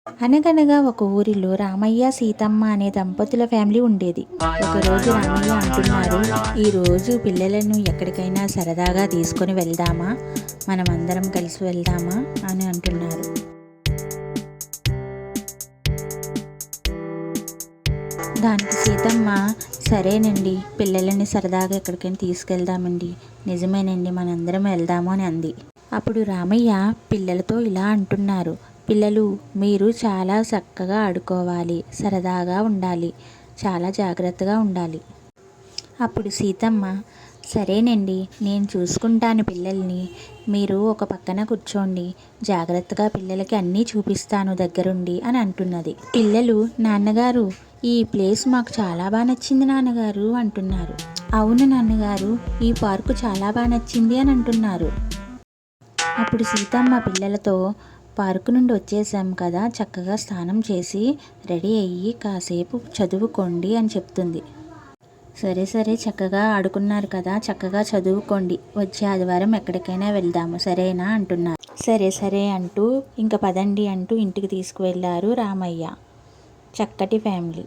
అనగనగా ఒక ఊరిలో రామయ్య సీతమ్మ అనే దంపతుల ఫ్యామిలీ ఉండేది. ఒకరోజు రామయ్య అంటున్నారు, ఈరోజు పిల్లలను ఎక్కడికైనా సరదాగా తీసుకొని వెళ్దామా, మనమందరం కలిసి వెళ్దామా అని అంటున్నారు. దానికి సీతమ్మ, సరేనండి, పిల్లలని సరదాగా ఎక్కడికైనా తీసుకెళ్దామండి, నిజమేనండి, మనందరం వెళ్దాము అని అంది. అప్పుడు రామయ్య పిల్లలతో ఇలా అంటున్నారు, పిల్లలు, మీరు చాలా చక్కగా ఆడుకోవాలి, సరదాగా ఉండాలి, చాలా జాగ్రత్తగా ఉండాలి. అప్పుడు సీతమ్మ, సరేనండి, నేను చూసుకుంటాను పిల్లల్ని, మీరు ఒక పక్కన కూర్చోండి, జాగ్రత్తగా పిల్లలకి అన్నీ చూపిస్తాను దగ్గరుండి అని అంటున్నది. పిల్లలు, నాన్నగారు, ఈ ప్లేస్ మాకు చాలా బాగా నచ్చింది నాన్నగారు అంటున్నారు. అవును నాన్నగారు, ఈ పార్కు చాలా బాగా నచ్చింది అని అంటున్నారు. అప్పుడు సీతమ్మ పిల్లలతో, పార్కు నుండి వచ్చేసాం కదా, చక్కగా స్నానం చేసి రెడీ అయ్యి కాసేపు చదువుకోండి అని చెప్తుంది. సరే సరే, చక్కగా ఆడుకున్నారు కదా, చక్కగా చదువుకోండి, వచ్చే ఆదివారం ఎక్కడికైనా వెళ్దాము సరేనా అంటున్నారు. సరే సరే అంటూ ఇంక పదండి అంటూ ఇంటికి తీసుకువెళ్ళారు రామయ్య. చక్కటి ఫ్యామిలీ.